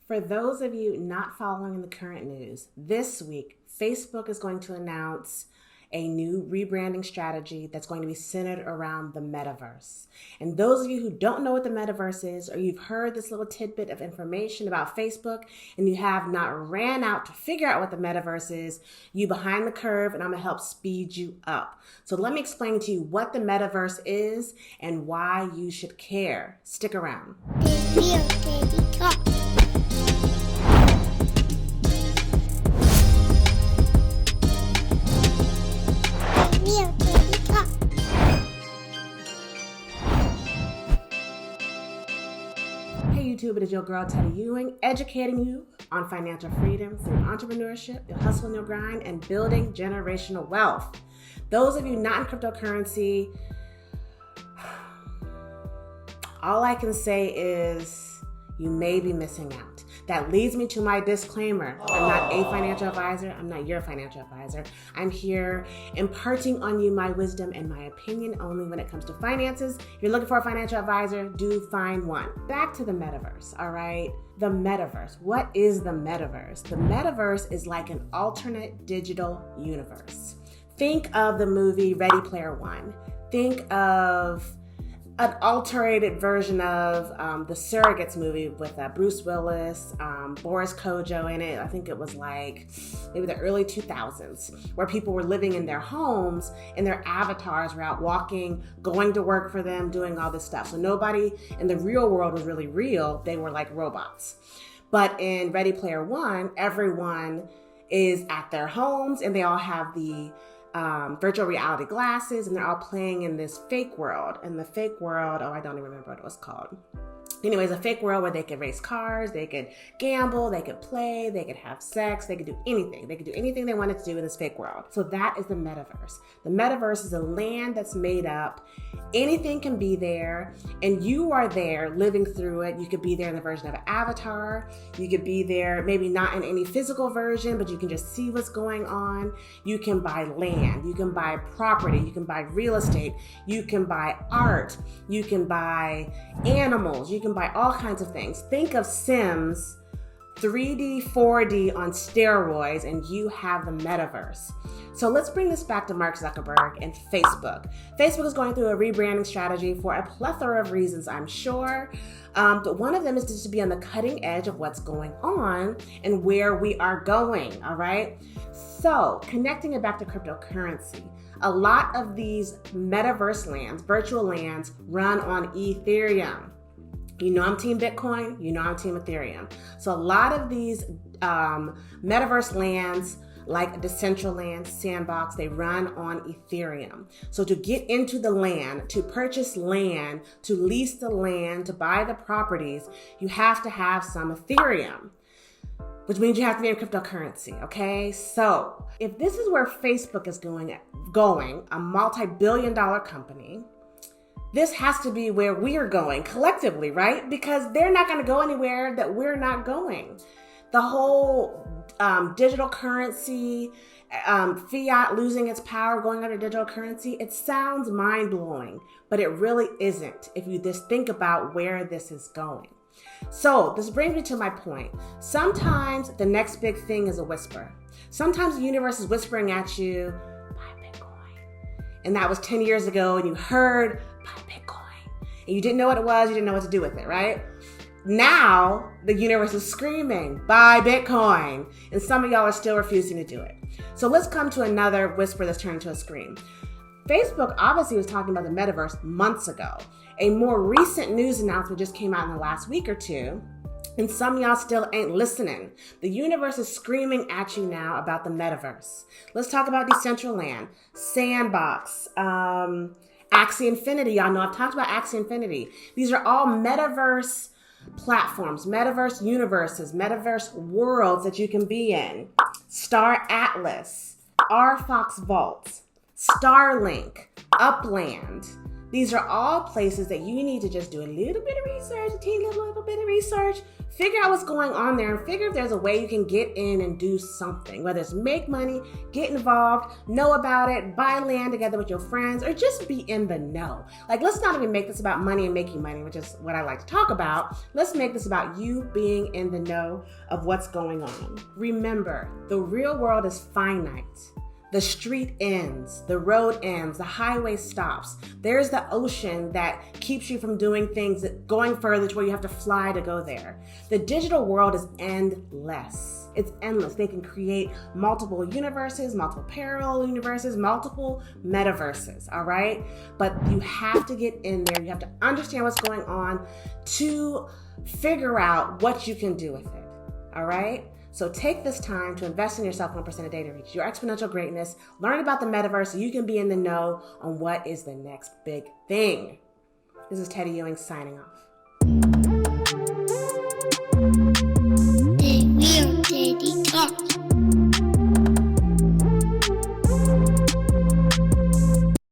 For those of you not following the current news, this week, Facebook is going to announce a new rebranding strategy that's going to be centered around the metaverse. And those of you who don't know what the metaverse is, or you've heard this little tidbit of information about Facebook and you have not ran out to figure out what the metaverse is, you behind the curve, and I'm gonna help speed you up. So let me explain to you what the metaverse is and why you should care. Stick around. Hey YouTube, it is your girl Teddy Ewing, educating you on financial freedom through entrepreneurship, your hustle and your grind, and building generational wealth. Those of you not in cryptocurrency, all I can say is you may be missing out. That leads me to my disclaimer. I'm not a financial advisor. I'm not your financial advisor. I'm here imparting on you my wisdom and my opinion only when it comes to finances. If you're looking for a financial advisor, do find one. Back to the metaverse, all right? The metaverse. What is the metaverse? The metaverse is like an alternate digital universe. Think of the movie Ready Player One. Think of an alterated version of the Surrogates movie with Bruce Willis, Boris Kojo in it. I think it was like maybe the early 2000s, where people were living in their homes and their avatars were out walking, going to work for them, doing all this stuff. So nobody in the real world was really real. They were like robots. But in Ready Player One, everyone is at their homes and they all have the virtual reality glasses, and they're all playing in this fake world. And the fake world, I don't even remember what it was called. Anyways, a fake world where they could race cars, they could gamble, they could play, they could have sex, they could do anything. They could do anything they wanted to do in this fake world. So that is the metaverse. The metaverse is a land that's made up. Anything can be there, and you are there living through it. You could be there in the version of an avatar. You could be there, maybe not in any physical version, but you can just see what's going on. You can buy land. You can buy property. You can buy real estate. You can buy art. You can buy animals. You can buy all kinds of things. Think of Sims 3D, 4D on steroids, and you have the metaverse. So let's bring this back to Mark Zuckerberg and Facebook. Facebook is going through a rebranding strategy for a plethora of reasons, I'm sure. But one of them is just to be on the cutting edge of what's going on and where we are going, all right? So connecting it back to cryptocurrency, a lot of these metaverse lands, virtual lands, run on Ethereum. You know I'm Team Bitcoin, you know I'm Team Ethereum. So a lot of these metaverse lands, like Decentraland, Sandbox, they run on Ethereum. So to get into the land, to purchase land, to lease the land, to buy the properties, you have to have some Ethereum, which means you have to be in cryptocurrency, okay? So if this is where Facebook is going, a multi-billion-dollar company, this has to be where we are going collectively, right? Because they're not going to go anywhere that we're not going. The whole digital currency, fiat losing its power, going under digital currency, it sounds mind-blowing, but it really isn't if you just think about where this is going. So this brings me to my point. Sometimes the next big thing is a whisper. Sometimes the universe is whispering at you, buy Bitcoin. And that was 10 years ago, and you heard, buy Bitcoin. And you didn't know what it was, you didn't know what to do with it, right? Now, the universe is screaming, buy Bitcoin. And some of y'all are still refusing to do it. So let's come to another whisper that's turned into a scream. Facebook obviously was talking about the metaverse months ago. A more recent news announcement just came out in the last week or two, and some of y'all still ain't listening. The universe is screaming at you now about the metaverse. Let's talk about Decentraland, Sandbox, Axie Infinity. Y'all know I've talked about Axie Infinity. These are all metaverse platforms, metaverse universes, metaverse worlds that you can be in. Star Atlas, RFox Vault, Starlink, Upland, These are all places that you need to just do a little bit of research, a teeny little bit of research, figure out what's going on there, and figure if there's a way you can get in and do something, whether it's make money, get involved, know about it, buy land together with your friends, or just be in the know. Like, let's not even make this about money and making money, which is what I like to talk about. Let's make this about you being in the know of what's going on. Remember, the real world is finite. The street ends, the road ends, the highway stops. There's the ocean that keeps you from doing things, going further to where you have to fly to go there. The digital world is endless. It's endless. They can create multiple universes, multiple parallel universes, multiple metaverses, all right? But you have to get in there. You have to understand what's going on to figure out what you can do with it, all right? So take this time to invest in yourself 1% a day to reach your exponential greatness. Learn about the metaverse so you can be in the know on what is the next big thing. This is Teddy Ewing signing off.